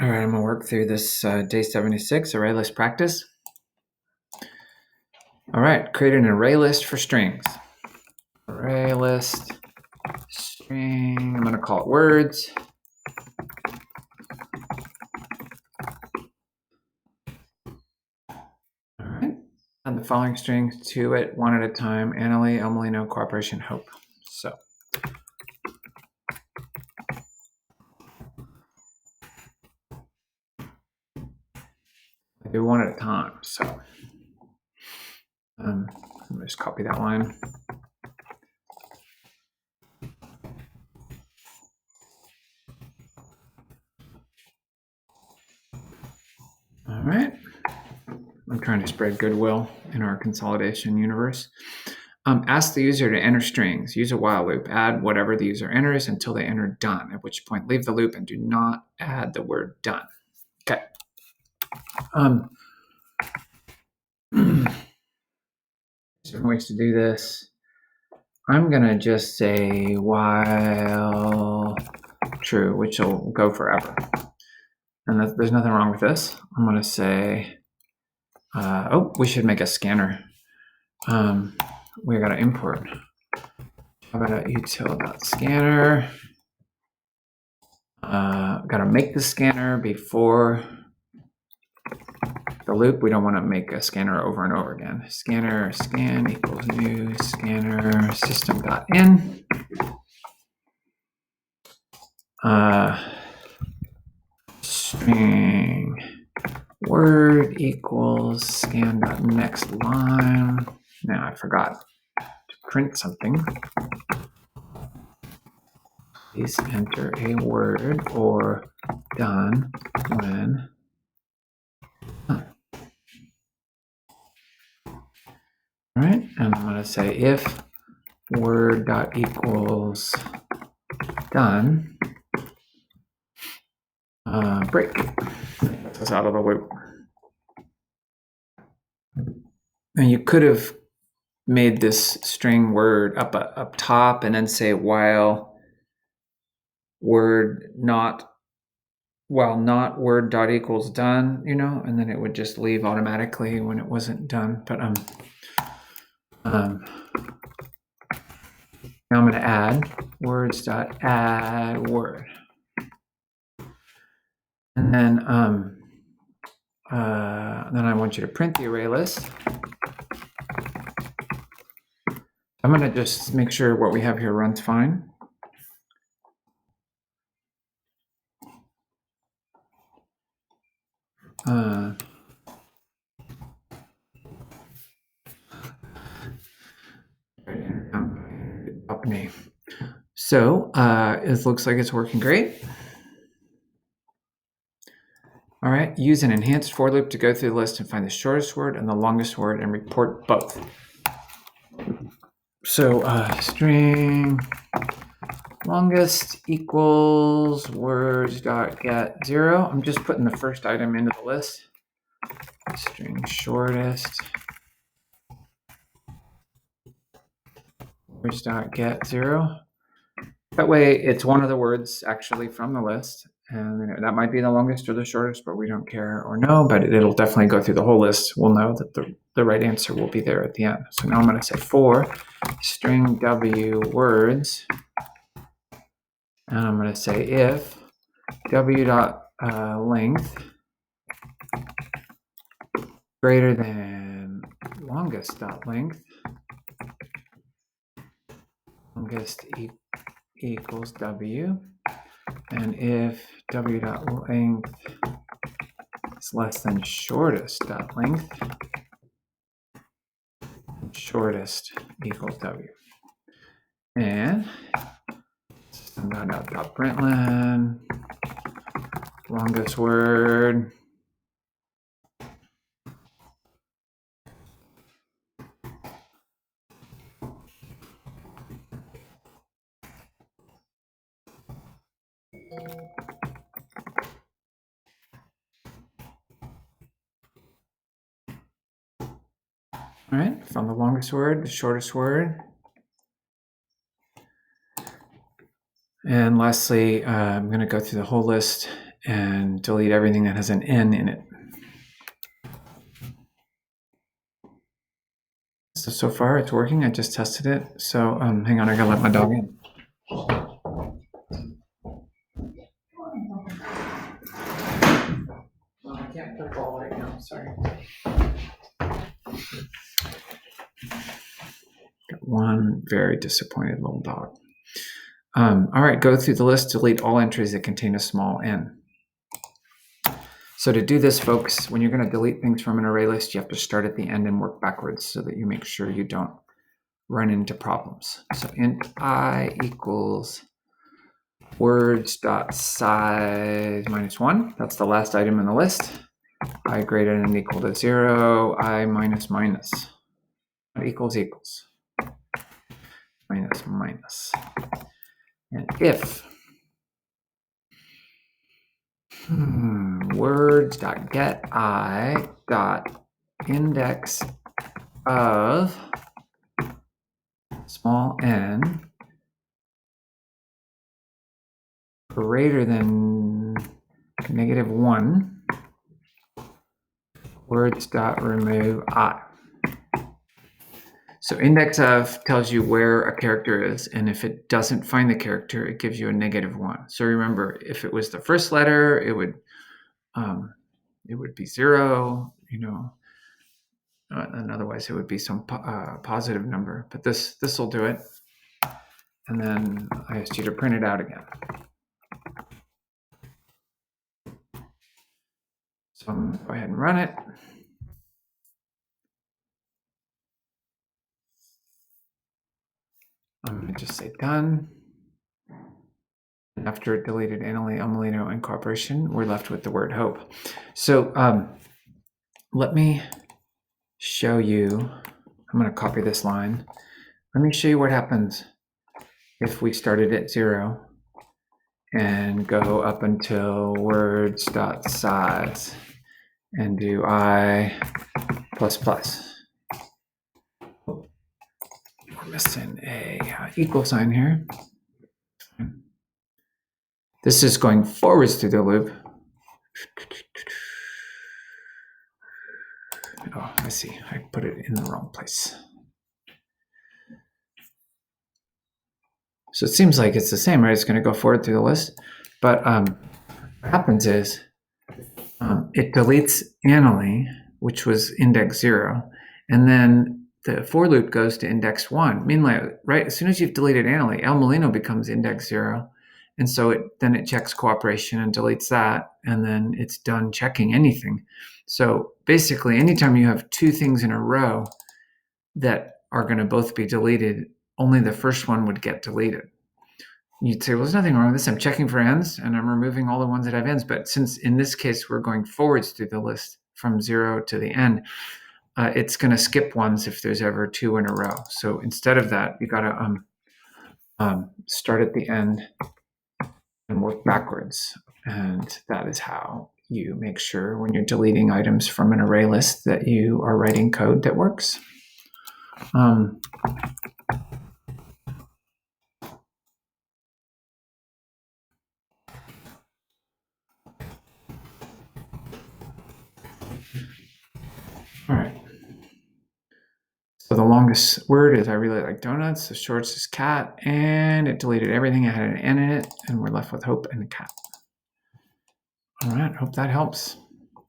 All right, I'm going to work through this Day76 ArrayList practice. All right, create an array list for strings. ArrayList string, I'm going to call it words. All right, add the following strings to it, one at a time. Annalie, Emily, no cooperation, hope. So I do one at a time. So let me just copy that line. All right, I'm trying to spread goodwill in our consolidation universe. Ask the user to enter strings. Use a while loop. Add whatever the user enters until they enter done, at which point leave the loop and do not add the word done. Okay. Different ways to do this. I'm going to just say while true, which will go forever. And there's nothing wrong with this. I'm going to say, we should make a scanner. We got to import. How about util.scanner? Got to make the scanner before the loop. We don't want to make a scanner over and over again. Scanner scan equals new scanner system.in. String word equals scan.next line. Now I forgot to print something. Please enter a word or done when done. All right, and I'm going to say if word dot equals done, break. That's us out of the loop. And you could have made this string word up top and then say while word not word dot equals done, and then it would just leave automatically when it wasn't done. But now I'm going to add words dot add word, and then I want you to print the array list. I'm going to just make sure what we have here runs fine. So it looks like it's working great. All right, use an enhanced for loop to go through the list and find the shortest word and the longest word and report both. So string longest equals words dot get 0. I'm just putting the first item into the list. String shortest words dot get 0. That way it's one of the words actually from the list, and that might be the longest or the shortest, but we don't care or know, but it'll definitely go through the whole list. We'll know that the right answer will be there at the end. So now I'm going to say for string w words, and I'm going to say if w dot length greater than longest dot length, longest equals w, and if w dot length is less than shortest dot length, shortest equals w. And system.out.println longest word all right, from the longest word, the shortest word. And lastly, I'm going to go through the whole list and delete everything that has an N in it. So far it's working. I just tested it. So hang on, I gotta let my dog in. I can't put a ball right now, sorry. Got one very disappointed little dog. All right, go through the list, delete all entries that contain a small n. So to do this, folks, when you're going to delete things from an array list, you have to start at the end and work backwards so that you make sure you don't run into problems. So int I equals words.size -1. That's the last item in the list. I greater than equal to 0. I minus minus. Equals equals. Minus minus. And if words.getI.index of small n greater than -1, words.remove I. So index of tells you where a character is, and if it doesn't find the character, it gives you a -1. So remember, if it was the first letter, it would be 0, and otherwise it would be some positive number. But this will do it. And then I asked you to print it out again. So I'm going to go ahead and run it. I'm going to just say done. After it deleted Annalie, Amelino, and Corporation, we're left with the word hope. So let me show you. I'm going to copy this line. Let me show you what happens if we started at 0 and go up until words.size and do I plus plus. We're missing a equal sign here. This is going forwards through the loop. Oh, I see. I put it in the wrong place. So it seems like it's the same, right? It's going to go forward through the list. But what happens is it deletes Annalie, which was index 0, and then the for loop goes to index 1. Meanwhile, right, as soon as you've deleted Annalie, El Molino becomes index 0. And so then it checks cooperation and deletes that, and then it's done checking anything. So basically, anytime you have two things in a row that are going to both be deleted, only the first one would get deleted. You'd say, well, there's nothing wrong with this. I'm checking for ends, and I'm removing all the ones that have ends. But since in this case, we're going forwards through the list from 0 to the end, it's going to skip ones if there's ever two in a row. So instead of that, you got to start at the end and work backwards. And that is how you make sure when you're deleting items from an array list that you are writing code that works. All right. So the longest word is I really like donuts. The shortest is cat, and it deleted everything that had an N in it, and we're left with hope and a cat. All right, hope that helps.